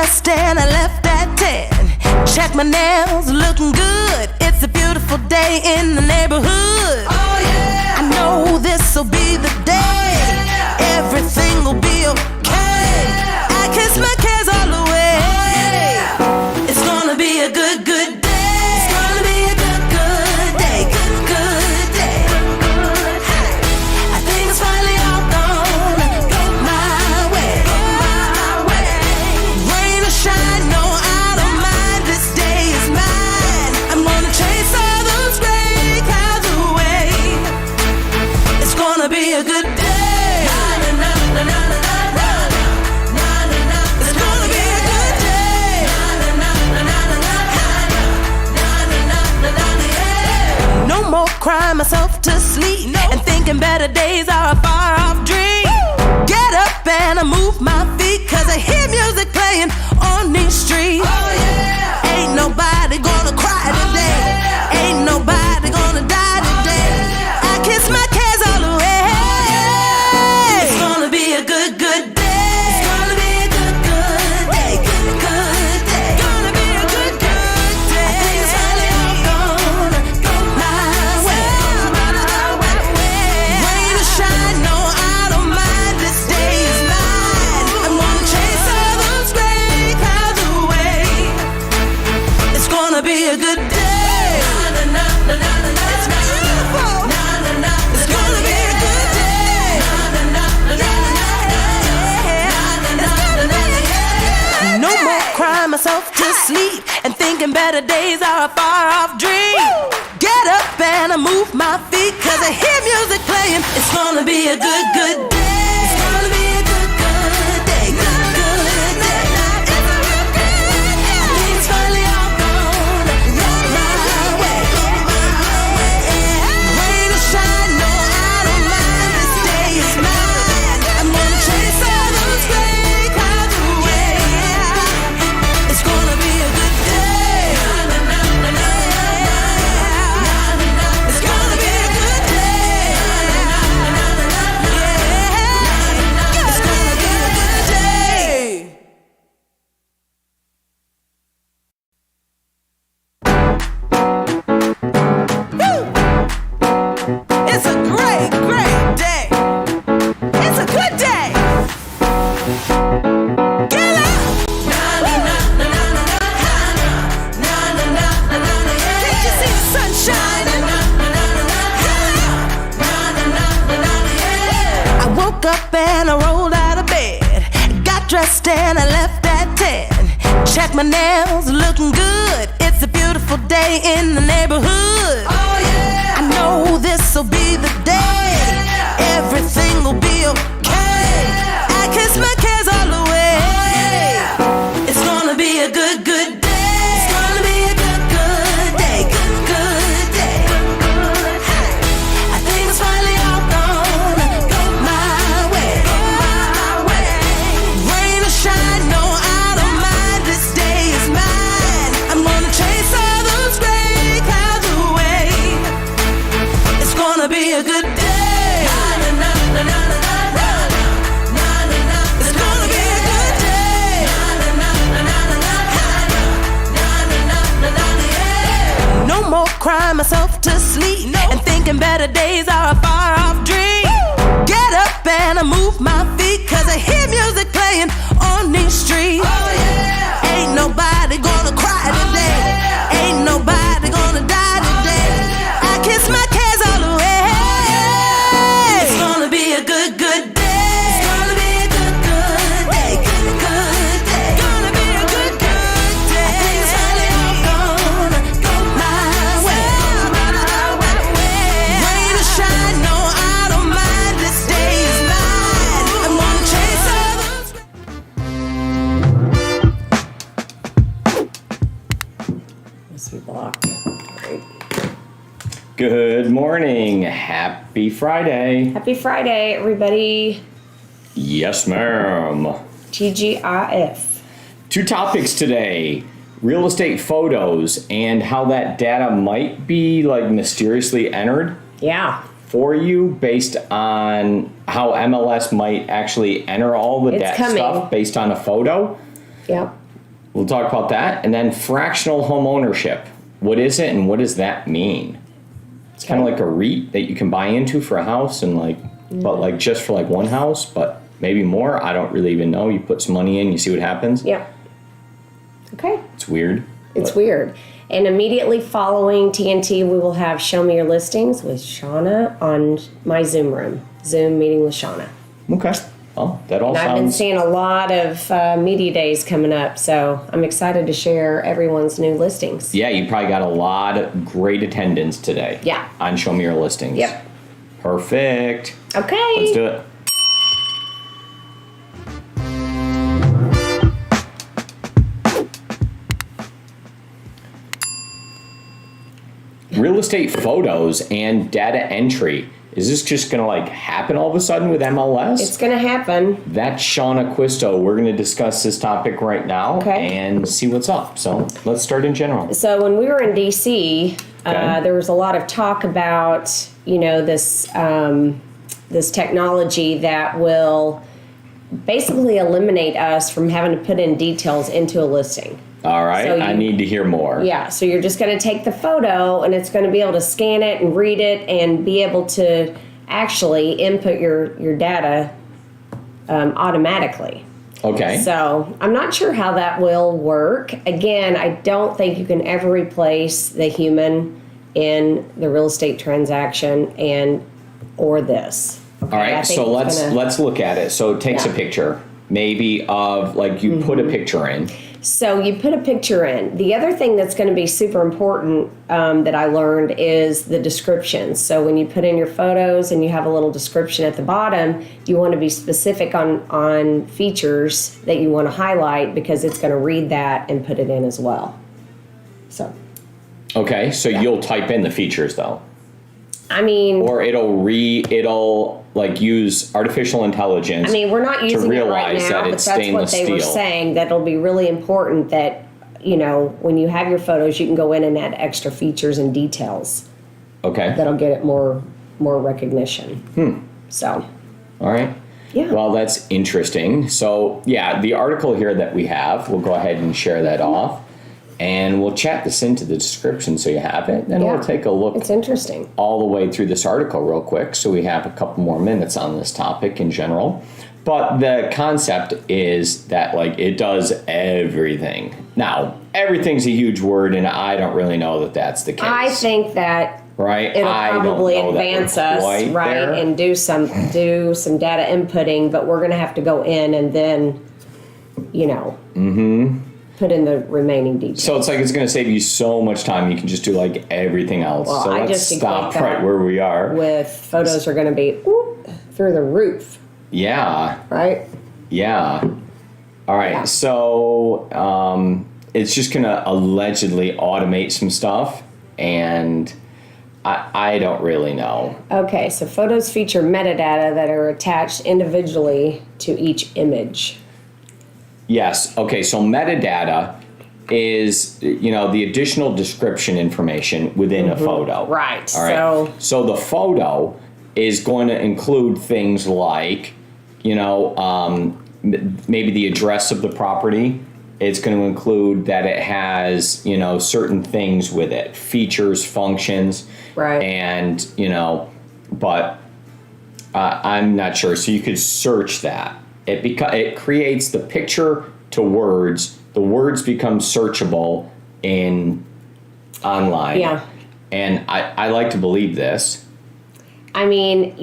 dressed and I left at 10. Check my nails, looking good. It's a beautiful day in the neighborhood. Oh yeah! I know this'll be the day. Everything will be okay. I kiss my cares all away. It's gonna be a good, good day. It's gonna be a good, good day. Good, good day. I think it's finally all gonna go my way. Rain or shine, no, I don't mind. This day is mine. I'm gonna chase all those gray clouds away. It's gonna be a good day. Cry myself to sleep and thinking better days are a far off dream. Get up and I move my feet, cause I hear music playing on these streets. Oh yeah! Ain't nobody gonna cry today. Ain't nobody gonna die today. I kiss my cares all away. It's gonna be a good, good day. It's gonna be a good, good day. Good, good day. Gonna be a good, good day. I think it's finally all gonna go my way. Rain or shine, no, I don't mind. This day is mine. I'm gonna chase all those gray clouds away. It's gonna be a good day. It's beautiful. It's gonna be a good day. No more crying myself to sleep and thinking better days are a far off dream. Get up and I move my feet, cause I hear music playing. It's gonna be a good, good day. It's gonna be a good, good day. Good, good day. It's a real good day. I think it's finally all gonna go my way. Rain or shine, no, I don't mind. This day is mine. I'm gonna chase all those gray clouds away. It's gonna be a good day. It's gonna be a good day. It's gonna be a good day. Woo! It's a great, great day. It's a good day. Get up! Can't you see the sun shining? I woke up and I rolled out of bed. Got dressed and I left at 10. Check my nails, looking good. It's a beautiful day in the neighborhood. Oh yeah! I know this'll be the day. Everything will be okay. I kiss my cares all away. It's gonna be a good, good day. It's gonna be a good, good day. Good, good day. I think it's finally all gonna go my way. Rain or shine, no, I don't mind. This day is mine. I'm gonna chase all those gray clouds away. It's gonna be a good day. It's gonna be a good day. No more crying myself to sleep and thinking better days are a far off dream. Get up and I move my feet, cause I hear music playing on these streets. Oh yeah! Ain't nobody gonna cry today. Ain't nobody gonna die today. I kiss my cares all away. It's gonna be a good, good day. It's gonna be a good, good day. Good, good day. Gonna be a good, good day. I think it's finally all gonna go my way. Rain or shine, no, I don't mind. This day is mine. I'm gonna chase all those. Must be blocked. Great. Good morning. Happy Friday. Happy Friday, everybody. Yes, ma'am. TGIF. Two topics today. Real estate photos and how that data might be like mysteriously entered Yeah. for you based on how MLS might actually enter all the It's coming. stuff based on a photo. Yep. We'll talk about that. And then fractional home ownership. What is it and what does that mean? It's kind of like a REIT that you can buy into for a house and but like just for like one house, but maybe more. I don't really even know. You put some money in, you see what happens. Yeah. Okay. It's weird. It's weird. And immediately following TNT, we will have Show Me Your Listings with Shana on my Zoom room. Zoom meeting with Shana. Okay. Well, that all And I've been sounds... seeing a lot of media days coming up, so I'm excited to share everyone's new listings. Yeah, you probably got a lot of great attendance today. Yeah. On Show Me Your Listings. Yep. Perfect. Okay. Let's do it. Real estate photos and data entry. Is this just going to like happen all of a sudden with MLS? It's going to happen. That's Shana Acquisto. We're going to discuss this topic right now and see what's up. So let's start in general. So when we were in DC, there was a lot of talk about, this this technology that will basically eliminate us from having to put in details into a listing. All right, So I need to hear more. Yeah, so you're just going to take the photo and it's going to be able to scan it and read it and be able to actually input your data automatically. Okay. So I'm not sure how that will work. Again, I don't think you can ever replace the human in the real estate transaction or this. Okay? All right, so let's look at it. So it takes a Yeah. picture, maybe of like you put a picture in. So you put a picture in. The other thing that's going to be super important that I learned is the descriptions. So when you put in your photos and you have a little description at the bottom, you want to be specific on features that you want to highlight because it's going to read that and put it in as well. So. Okay, so you'll type in the features though. I mean, Or it'll like use artificial intelligence. I mean, we're not using it right realize now, that but it's that's what stainless they were steel. saying, that it'll be really important that, when you have your photos, you can go in and add extra features and details Okay. that'll get it more recognition. So, All right. yeah. Well, that's interesting. So, yeah, the article here that we have, we'll go ahead and share that off. And we'll chat this into the description so you have it. Then Yeah. we'll take a look It's interesting. all the way through this article real quick so we have a couple more minutes on this topic in general. But the concept is that like it does everything. Now, everything's a huge word and I don't really know that that's the case. I think that right? it'll I don't probably know that we're advance us, quite right, there. and do some data inputting, but we're going to have to go in and then, put in the remaining details. So it's like it's going to save you so much time. You can just do like everything else. Well, so I let's just stop equate that right where we are. with photos are going to be through the roof, Yeah. right? Yeah. All right. Yeah. So it's just going to allegedly automate some stuff. And I don't really know. Okay, so photos feature metadata that are attached individually to each image. Yes. Okay. So metadata is, the additional description information within a photo. Right. All right. So the photo is going to include things like, maybe the address of the property. It's going to include that it has, certain things with it, features, functions. Right. And, but I'm not sure. So you could search that. It creates the picture to words. The words become searchable online. Yeah. And I like to believe this. I mean,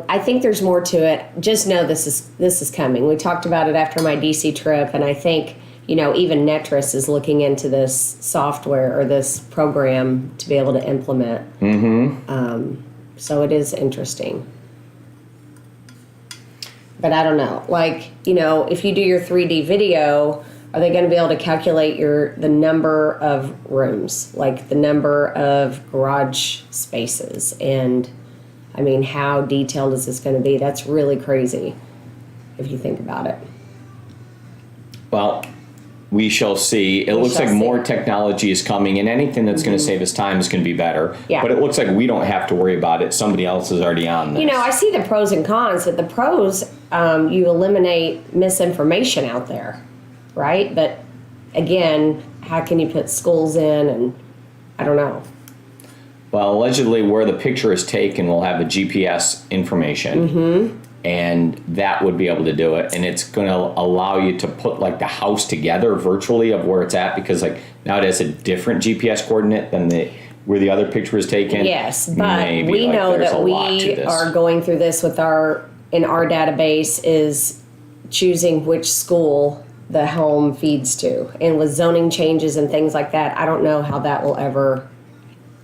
I think there's more to it. Just know this is coming. We talked about it after my DC trip, and I think, even Netris is looking into this software or this program to be able to implement. So it is interesting. But I don't know. Like, if you do your 3D video, are they going to be able to calculate the number of rooms, like the number of garage spaces? And, I mean, how detailed is this going to be? That's really crazy if you think about it. Well, we shall see. It looks like more technology is coming, and anything that's going to save us time is going to be better. Yeah. But it looks like we don't have to worry about it. Somebody else is already on this. I see the pros and cons. But the pros, you eliminate misinformation out there, right? But again, how can you put schools in, and I don't know. Well, allegedly where the picture is taken will have the GPS information, and that would be able to do it. And it's going to allow you to put like the house together virtually of where it's at, because like now it has a different GPS coordinate than where the other picture was taken. Yes, but Maybe, we like, know there's that a lot to we this. are going through this with in our database is choosing which school the home feeds to. And with zoning changes and things like that, I don't know how that will ever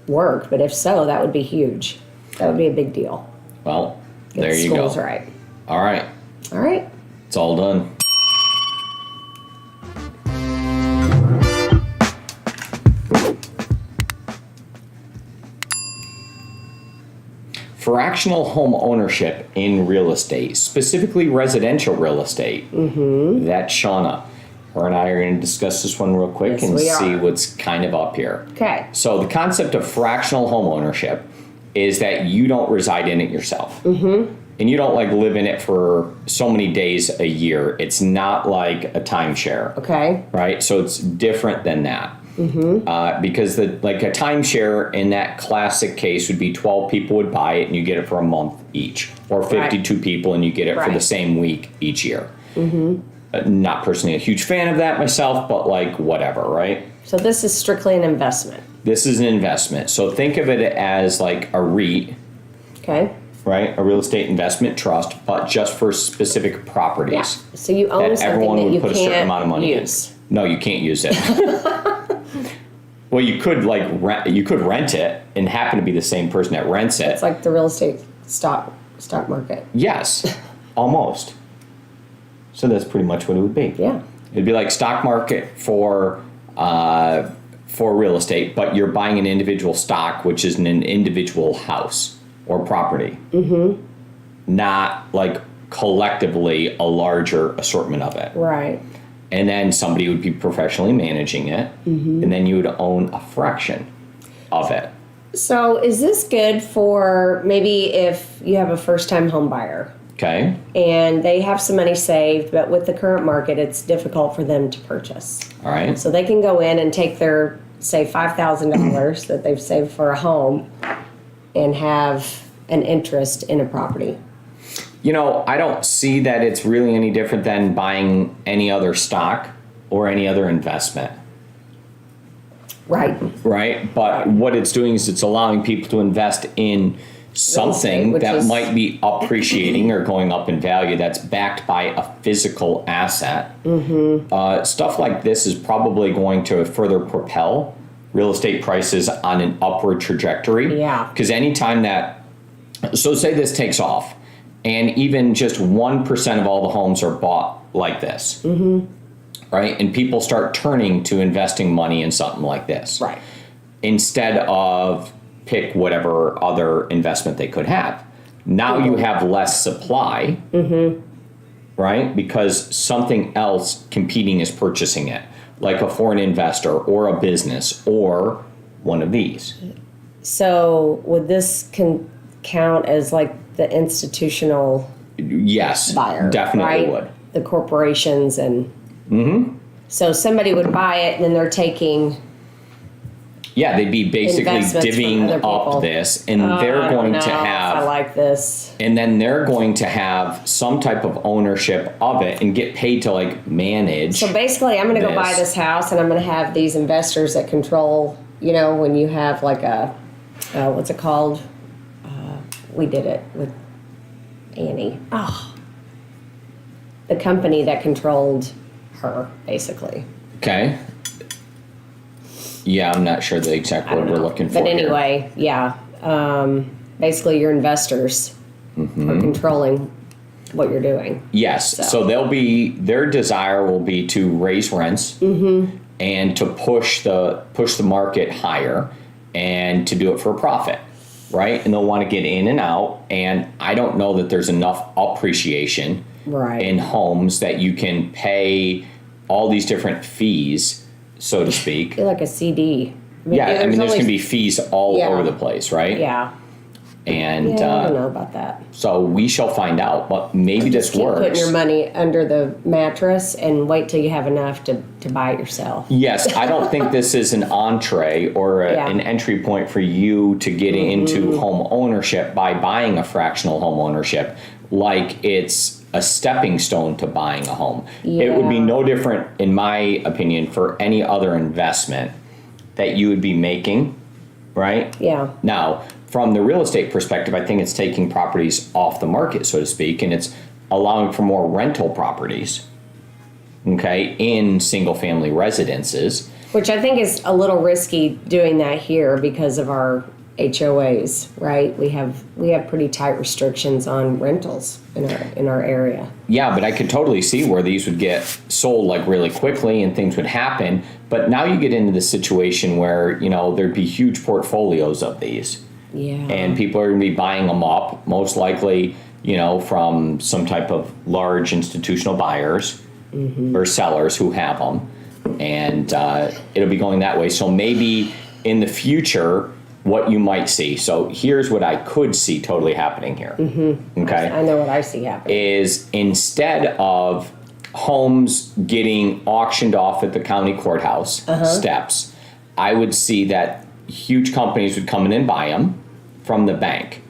work, but if so, that would be huge. That would be a big deal. Well, Get there you schools go. right. All right. All right. It's all done. Fractional home ownership in real estate, specifically residential real estate. That's Shana. Her and I are going to discuss this one real quick Yes, and we see are. what's kind of up here. Okay. So the concept of fractional home ownership is that you don't reside in it yourself. And you don't like live in it for so many days a year. It's not like a timeshare. Okay. Right? So it's different than that. Because like a timeshare in that classic case would be 12 people would buy it and you get it for a month each, or 52 people and you get it for the Right. same week each year. Not personally a huge fan of that myself, but like whatever, right? So this is strictly an investment. This is an investment. So think of it as like a REIT, Okay. right? A real estate investment trust, but just for specific properties. Yeah. So you own That something everyone that would you put a certain can't amount of money use. in. No, you can't use it. Well, you could like rent it and happen to be the same person that rents it. It's like the real estate stock market. Yes, almost. So that's pretty much what it would be. Yeah. It'd be like stock market for real estate, but you're buying an individual stock, which is an individual house or property. Not like collectively a larger assortment of it. Right. And then somebody would be professionally managing it, and then you would own a fraction of it. So is this good for maybe if you have a first-time home buyer Okay? and they have some money saved, but with the current market, it's difficult for them to purchase. All right? So they can go in and take their, say, $5,000 that they've saved for a home and have an interest in a property. You know, I don't see that it's really any different than buying any other stock or any other investment, Right. right? But what it's doing is it's allowing people to invest in something which that is- might be appreciating or going up in value that's backed by a physical asset. Stuff like this is probably going to further propel real estate prices on an upward trajectory. Yeah. Because anytime so say this takes off, and even just 1% of all the homes are bought like this, right? And people start turning to investing money in something like this. Right. Instead of pick whatever other investment they could have. Now you have less supply, right? Because something else competing is purchasing it, like a foreign investor or a business or one of these. So would this count as like the institutional Yes, buyer? definitely right? would. The corporations and. So somebody would buy it and then they're taking. Yeah, they'd be basically Investments from divvying other people. up this, and they're I don't going know to if I have, like this. and then they're going to have some type of ownership of it and get paid to like manage. So basically, I'm going to go buy this house, and I'm going to have these investors that control. You know, when you have like a, what's it called? We did it with Annie. Oh, the company that controlled her, basically. Okay. Yeah, I'm not sure the exact I word don't we're know. looking for. But here. anyway, yeah. Basically, your investors are controlling what you're doing. Yes. So their desire will be to raise rents and to push the market higher and to do it for a profit, right? And they'll want to get in and out. And I don't know that there's enough appreciation Right. in homes that you can pay all these different fees, so to speak. Like a CD. Yeah, I mean, there's only- going to be fees all Yeah. over the place, right? Yeah. And I don't know about that. so we shall find out, but maybe this Keep works. putting your money under the mattress and wait till you have enough to buy it yourself. Yes, I don't think this is an entree or an entry point for you to get into home ownership by buying a fractional home ownership, like it's a stepping stone to buying a home. It would be no different, in my opinion, for any other investment that you would be making, right? Yeah. Now, from the real estate perspective, I think it's taking properties off the market, so to speak, and it's allowing for more rental properties, okay, in single-family residences. Which I think is a little risky doing that here because of our HOAs, right? We have pretty tight restrictions on rentals in our area. Yeah, but I could totally see where these would get sold like really quickly and things would happen. But now you get into the situation where, you know, there'd be huge portfolios of these. Yeah. And people are going to be buying them up, most likely, you know, from some type of large institutional buyers or sellers who have them. And it'll be going that way. So maybe in the future, what you might see. So here's what I could see totally happening here. Okay. I know what I see happening. Is instead of homes getting auctioned off at the county courthouse steps, I would see that huge companies would come in and buy them from the bank.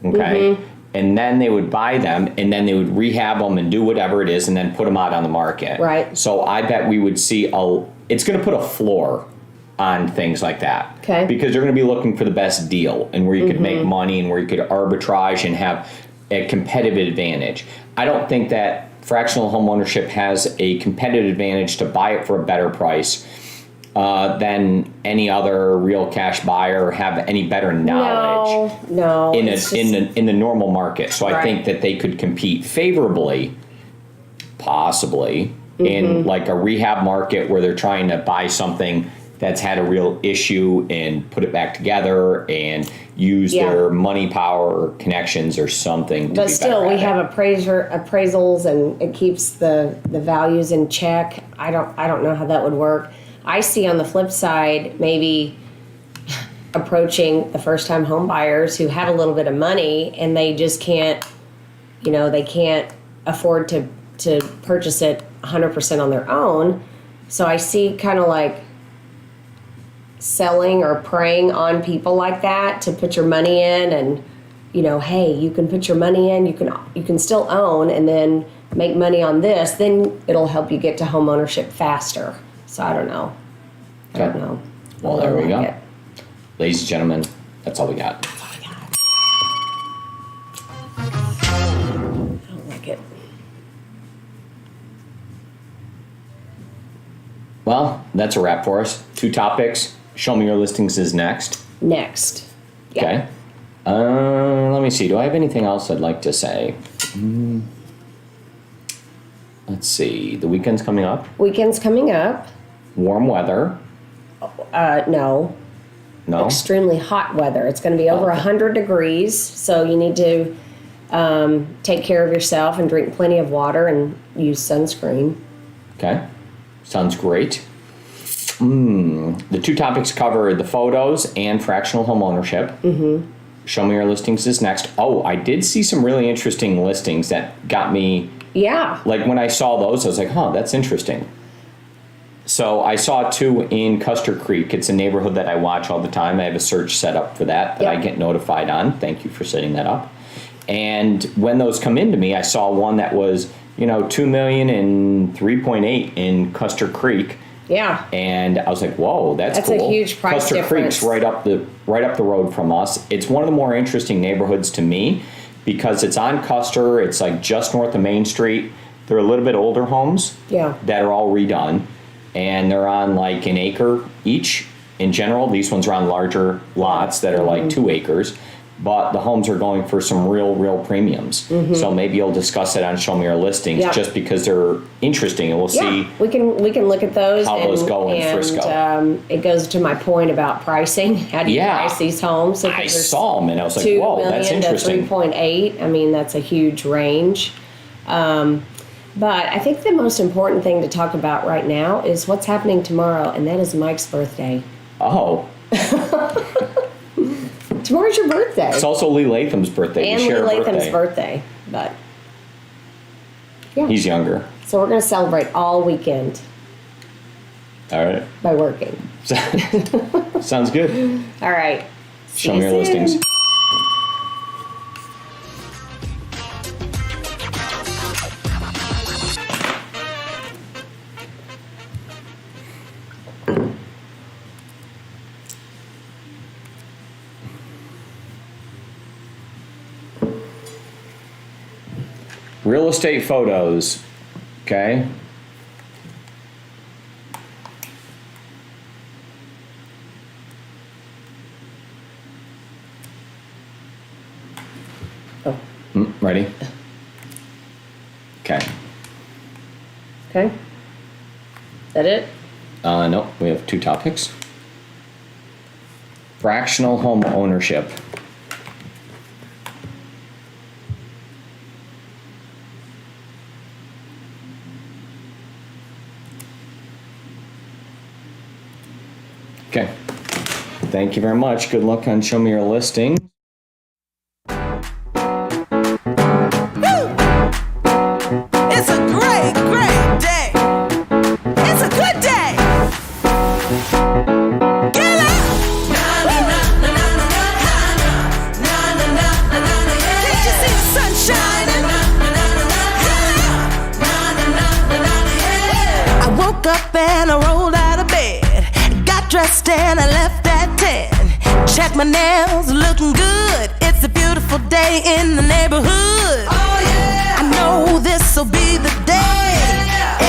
Okay. And then they would buy them and then they would rehab them and do whatever it is and then put them out on the market. Right. So I bet we would see it's going to put a floor on things like that. Okay. Because they're going to be looking for the best deal and where you could make money and where you could arbitrage and have a competitive advantage. I don't think that fractional home ownership has a competitive advantage to buy it for a better price than any other real cash buyer or have any better knowledge No. in the normal market. So I think that they could compete favorably, possibly, in like a rehab market where they're trying to buy something that's had a real issue and put it back together and use their money power or connections or something. But still, we have appraisals and it keeps the values in check. I don't know how that would work. I see on the flip side maybe approaching the first time home buyers who have a little bit of money and they just can't, they can't afford to purchase it 100% on their own. So I see kind of like selling or preying on people like that to put your money in and, hey, you can put your money in, you can still own and then make money on this, then it'll help you get to home ownership faster. So I don't know. I don't know. Well, there we go. Ladies and gentlemen, that's all we got. I don't like it. Well, that's a wrap for us. 2 topics. Show me your listings is next. Next. Yeah. Okay. Let me see. Do I have anything else I'd like to say? Let's see. The weekend's coming up. Weekend's coming up. Warm weather. No. No? Extremely hot weather. It's going to be over 100 degrees, so you need to take care of yourself and drink plenty of water and use sunscreen. Okay. Sounds great. The 2 topics cover the photos and fractional home ownership. Show me your listings is next. Oh, I did see some really interesting listings that got me. Yeah. Like when I saw those, I was like, that's interesting. So I saw 2 in Custer Creek. It's a neighborhood that I watch all the time. I have a search set up for that I get notified on. Thank you for setting that up. And when those come into me, I saw one that was, $2 million and 3.8 in Custer Creek. Yeah. And I was like, whoa, that's cool. That's a huge price Custer difference. Creek's right up the road from us. It's one of the more interesting neighborhoods to me because it's on Custer. It's like just north of Main Street. They're a little bit older homes that are all redone. And they're on like an acre each in general. These ones are on larger lots that are like 2 acres. But the homes are going for some real premiums. So maybe you'll discuss it on Show Me Your Listings just because they're interesting, and we'll see. We can look at those. How those go in Frisco. It goes to my point about pricing. How do you price these homes? So I saw them and I was like, whoa, that's interesting. 3.8. I mean, that's a huge range. But I think the most important thing to talk about right now is what's happening tomorrow, and that is Mike's birthday. Oh. Tomorrow's your birthday. It's also Lee Latham's birthday. And We Lee share a Latham's birthday. But yeah. He's younger. So we're going to celebrate all weekend All right. by working. Sounds good. All right. Show me your listings. Real estate photos, okay? Oh. Ready? Okay. Okay. Is that it? No, we have 2 topics. Fractional home ownership. Okay. Thank you very much. Good luck on Show Me Your Listing. It's a great, great day. It's a good day. Get up. Can't you see the sun shining? I woke up and I rolled out of bed. Got dressed and I left at 10. Check my nails, looking good. It's a beautiful day in the neighborhood. Oh yeah. I know this'll be the day.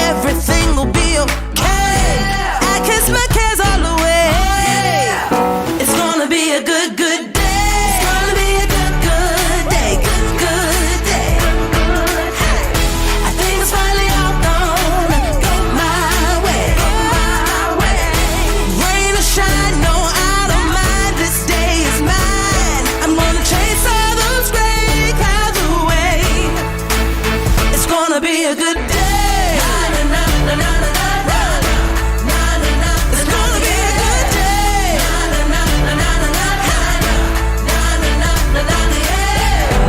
Everything will be okay. I kiss my cares all away. It's gonna be a good, good day. It's gonna be a good, good day. Good, good day. I think it's finally all gonna go my way. Rain or shine, no, I don't mind. This day is mine. I'm gonna chase all those gray clouds away. It's gonna be a good day. It's gonna be a good day.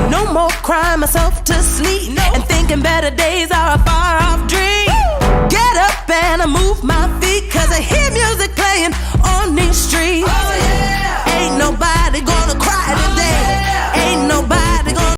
No more crying myself to sleep and thinking better days are a far off dream. Get up and I move my feet, cause I hear music playing on these streets. Ain't nobody gonna cry today.